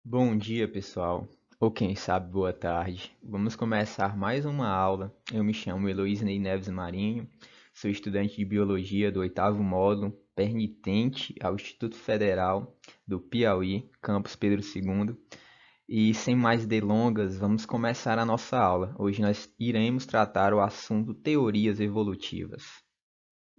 Bom dia, pessoal. Ou quem sabe, boa tarde. Vamos começar mais uma aula. Eu me chamo Heloísnei Neves Marinho, sou estudante de Biologia do oitavo módulo, permitente ao Instituto Federal do Piauí, campus Pedro II. E sem mais delongas, vamos começar a nossa aula. Hoje nós iremos tratar o assunto teorias evolutivas.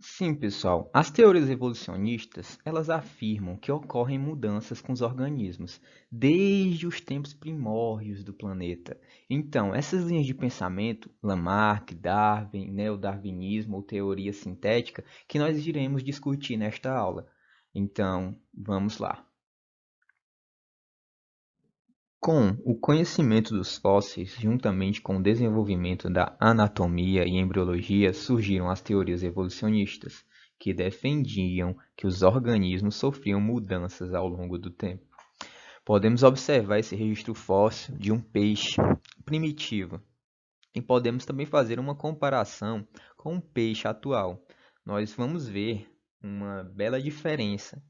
Sim, pessoal. As teorias evolucionistas, elas afirmam que ocorrem mudanças com os organismos desde os tempos primórdios do planeta. Então, essas linhas de pensamento, Lamarck, Darwin, neodarwinismo ou teoria sintética, que nós iremos discutir nesta aula. Então, vamos lá. Com o conhecimento dos fósseis, juntamente com o desenvolvimento da anatomia e embriologia, surgiram as teorias evolucionistas, que defendiam que os organismos sofriam mudanças ao longo do tempo. Podemos observar esse registro fóssil de um peixe primitivo e podemos também fazer uma comparação com um peixe atual. Nós vamos ver uma bela diferença,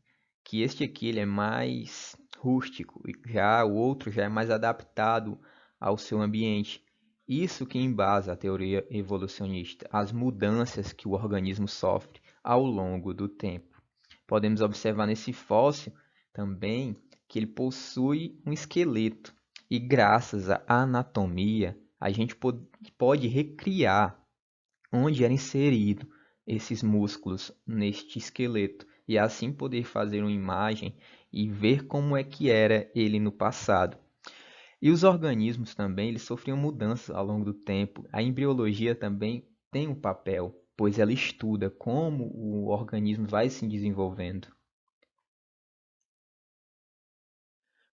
que este aqui ele é mais rústico, e já o outro já é mais adaptado ao seu ambiente. Isso que embasa a teoria evolucionista, as mudanças que o organismo sofre ao longo do tempo. Podemos observar nesse fóssil também que ele possui um esqueleto e graças à anatomia a gente pode recriar onde era inserido esses músculos neste esqueleto e assim poder fazer uma imagem e ver como é que era ele no passado. E os organismos também, eles sofriam mudanças ao longo do tempo. A embriologia também tem um papel, pois ela estuda como o organismo vai se desenvolvendo.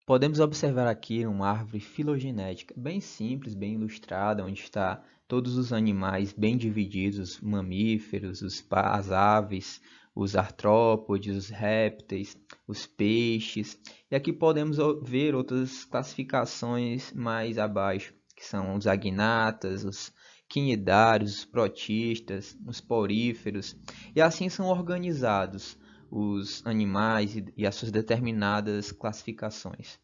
Podemos observar aqui uma árvore filogenética bem simples, bem ilustrada, onde está todos os animais bem divididos, os mamíferos, as aves, os artrópodes, os répteis, os peixes. E aqui podemos ver outras classificações mais abaixo, que são os agnatas, os quinidários, os protistas, os poríferos. E assim são organizados os animais e as suas determinadas classificações.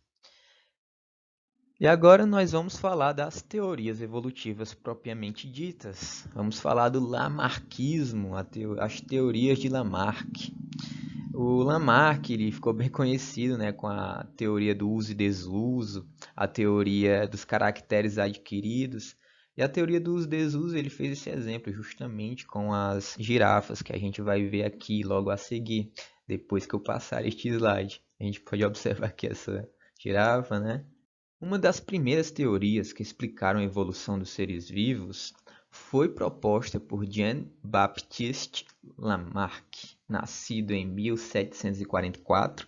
E agora nós vamos falar das teorias evolutivas propriamente ditas. Vamos falar do Lamarckismo, as teorias de Lamarck. O Lamarck ele ficou bem conhecido, né, com a teoria do uso e desuso, a teoria dos caracteres adquiridos. E a teoria do uso e desuso ele fez esse exemplo justamente com as girafas, que a gente vai ver aqui logo a seguir, depois que eu passar este slide. A gente pode observar aqui essa girafa, né? Uma das primeiras teorias que explicaram a evolução dos seres vivos foi proposta por Jean-Baptiste Lamarck, nascido em 1744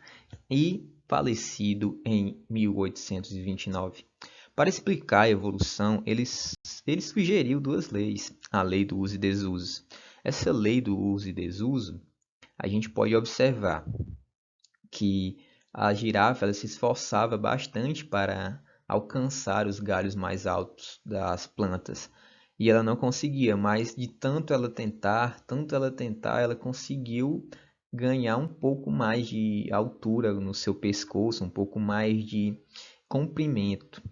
e falecido em 1829. Para explicar a evolução, ele sugeriu duas leis, a lei do uso e desuso. Essa lei do uso e desuso, a gente pode observar que a girafa ela se esforçava bastante para alcançar os galhos mais altos das plantas. E ela não conseguia, mas de tanto ela tentar, ela conseguiu ganhar um pouco mais de altura no seu pescoço, um pouco mais de comprimento,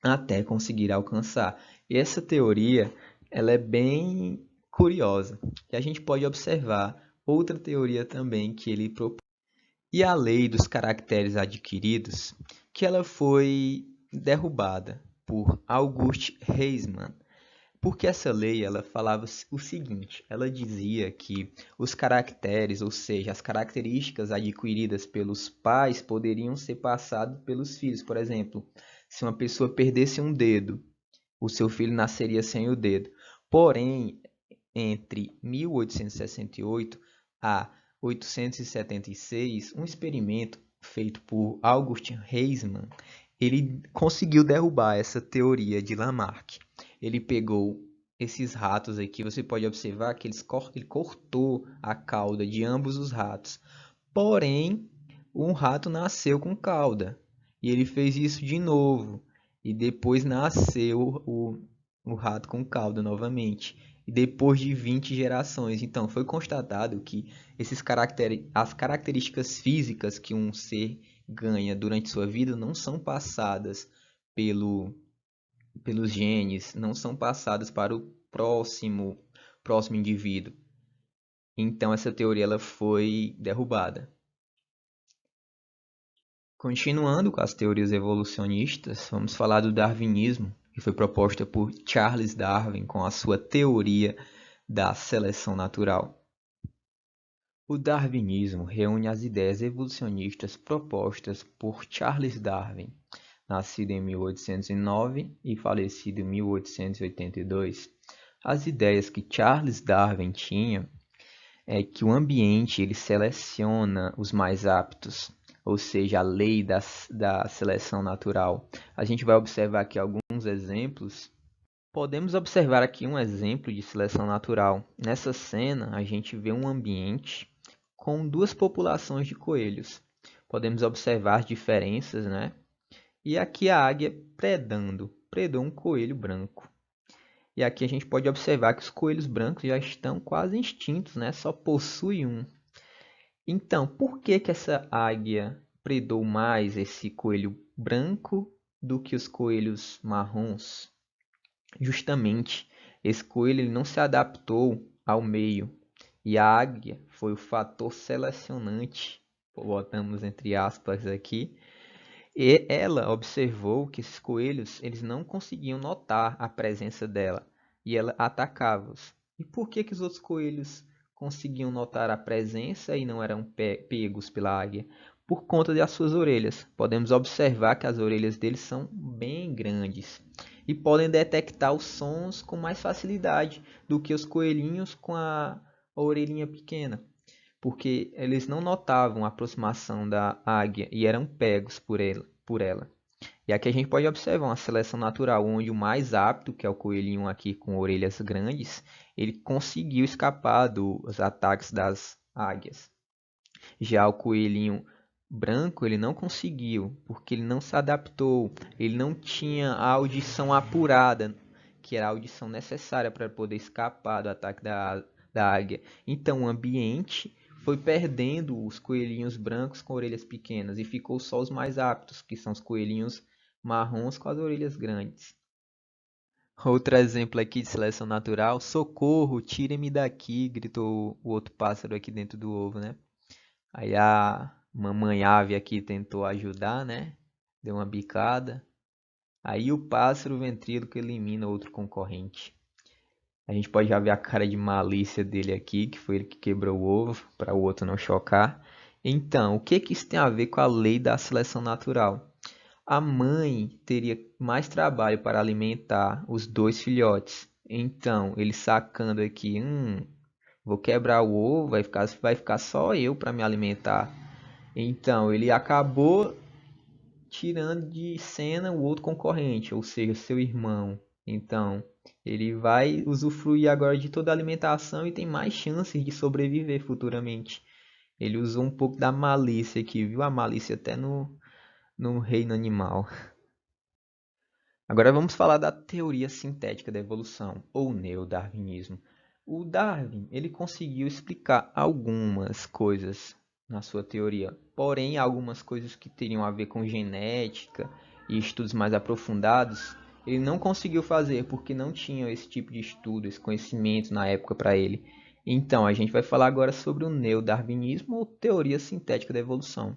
até conseguir alcançar. E essa teoria, ela é bem curiosa. E a gente pode observar outra teoria também que ele propôs e a lei dos caracteres adquiridos, que ela foi derrubada por August Weismann, porque essa lei ela falava o seguinte, ela dizia que os caracteres, ou seja, as características adquiridas pelos pais poderiam ser passadas pelos filhos. Por exemplo, se uma pessoa perdesse um dedo, o seu filho nasceria sem o dedo. Porém, entre 1868 a 876, um experimento feito por August Weismann, ele conseguiu derrubar essa teoria de Lamarck. Ele pegou esses ratos aqui, você pode observar que ele cortou a cauda de ambos os ratos. Porém, um rato nasceu com cauda. E ele fez isso de novo. E depois nasceu o rato com cauda novamente. E depois de 20 gerações. Então, foi constatado que as características físicas que um ser ganha durante sua vida não são passadas pelos genes, não são passadas para o próximo indivíduo. Então essa teoria ela foi derrubada. Continuando com as teorias evolucionistas, vamos falar do darwinismo, que foi proposta por Charles Darwin com a sua teoria da seleção natural. O darwinismo reúne as ideias evolucionistas propostas por Charles Darwin, nascido em 1809 e falecido em 1882. As ideias que Charles Darwin tinha é que o ambiente ele seleciona os mais aptos, ou seja, a lei da seleção natural. A gente vai observar aqui alguns exemplos. Podemos observar aqui um exemplo de seleção natural. Nessa cena, a gente vê um ambiente com duas populações de coelhos. Podemos observar diferenças, né? E aqui a águia predou um coelho branco. E aqui a gente pode observar que os coelhos brancos já estão quase extintos, né? Só possui um. Então, por que que essa águia predou mais esse coelho branco do que os coelhos marrons? Justamente, esse coelho ele não se adaptou ao meio. E a águia foi o fator selecionante, botamos entre aspas aqui, e ela observou que esses coelhos eles não conseguiam notar a presença dela e ela atacava-os. E por que que os outros coelhos conseguiam notar a presença e não eram pegos pela águia? Por conta das suas orelhas. Podemos observar que as orelhas deles são bem grandes e podem detectar os sons com mais facilidade do que os coelhinhos com a orelhinha pequena, porque eles não notavam a aproximação da águia e eram pegos por ela. E aqui a gente pode observar uma seleção natural, onde o mais apto, que é o coelhinho aqui com orelhas grandes, ele conseguiu escapar dos ataques das águias. Já o coelhinho branco, ele não conseguiu, porque ele não se adaptou, ele não tinha a audição apurada, que era a audição necessária para poder escapar do ataque da águia. Então o ambiente foi perdendo os coelhinhos brancos com orelhas pequenas e ficou só os mais aptos, que são os coelhinhos marrons com as orelhas grandes. Outro exemplo aqui de seleção natural, socorro, tirem-me daqui, gritou o outro pássaro aqui dentro do ovo, né? Aí a mamãe ave aqui tentou ajudar, né? Deu uma bicada. Aí o pássaro ventríloco elimina outro concorrente. A gente pode já ver a cara de malícia dele aqui, que foi ele que quebrou o ovo, para o outro não chocar. Então, o que que isso tem a ver com a lei da seleção natural? A mãe teria mais trabalho para alimentar os dois filhotes. Então, ele sacando aqui, vou quebrar o ovo, vai ficar só eu para me alimentar. Então, ele acabou tirando de cena o outro concorrente, ou seja, seu irmão. Então, ele vai usufruir agora de toda a alimentação e tem mais chances de sobreviver futuramente. Ele usou um pouco da malícia aqui, viu? A malícia até no reino animal. Agora vamos falar da teoria sintética da evolução, ou neodarwinismo. O Darwin, ele conseguiu explicar algumas coisas na sua teoria, porém algumas coisas que teriam a ver com genética e estudos mais aprofundados, ele não conseguiu fazer porque não tinha esse tipo de estudo, esse conhecimento na época para ele. Então, a gente vai falar agora sobre o neodarwinismo ou teoria sintética da evolução.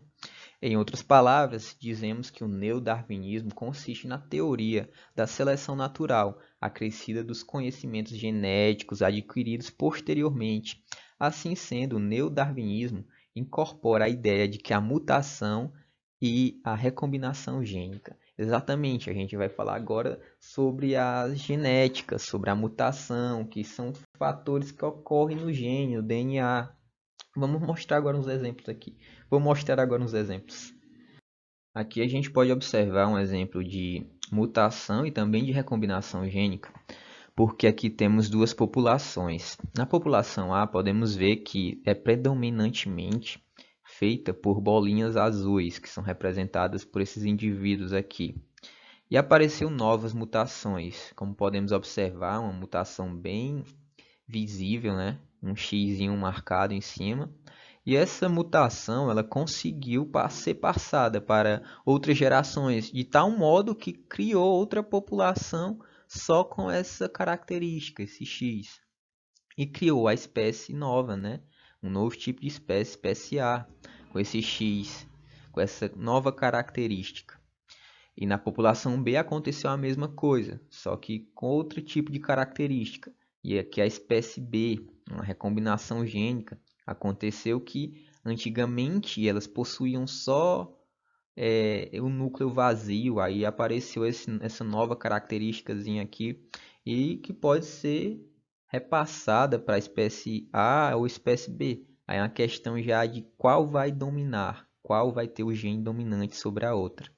Em outras palavras, dizemos que o neodarwinismo consiste na teoria da seleção natural, acrescida dos conhecimentos genéticos adquiridos posteriormente. Assim sendo, o neodarwinismo incorpora a ideia de que a mutação e a recombinação gênica. Exatamente, a gente vai falar agora sobre a genética, sobre a mutação, que são fatores que ocorrem no gene, no DNA. Vamos mostrar agora uns exemplos aqui. Vou mostrar agora uns exemplos. Aqui a gente pode observar um exemplo de mutação e também de recombinação gênica, porque aqui temos duas populações. Na população A, podemos ver que é predominantemente feita por bolinhas azuis, que são representadas por esses indivíduos aqui. E apareceu novas mutações, como podemos observar, uma mutação bem visível, né? Um xizinho marcado em cima. E essa mutação ela conseguiu ser passada para outras gerações, de tal modo que criou outra população só com essa característica, esse X. E criou a espécie nova, né? Um novo tipo de espécie, espécie A, com esse X, com essa nova característica. E na população B aconteceu a mesma coisa, só que com outro tipo de característica. E aqui a espécie B, uma recombinação gênica, aconteceu que antigamente elas possuíam só o núcleo vazio, aí apareceu essa nova característicazinha aqui e que pode ser repassada para a espécie A ou espécie B. Aí é uma questão já de qual vai dominar, qual vai ter o gene dominante sobre a outra.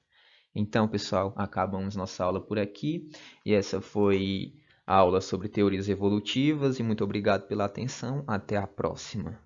Então, pessoal, acabamos nossa aula por aqui. E essa foi a aula sobre teorias evolutivas. E muito obrigado pela atenção. Até a próxima.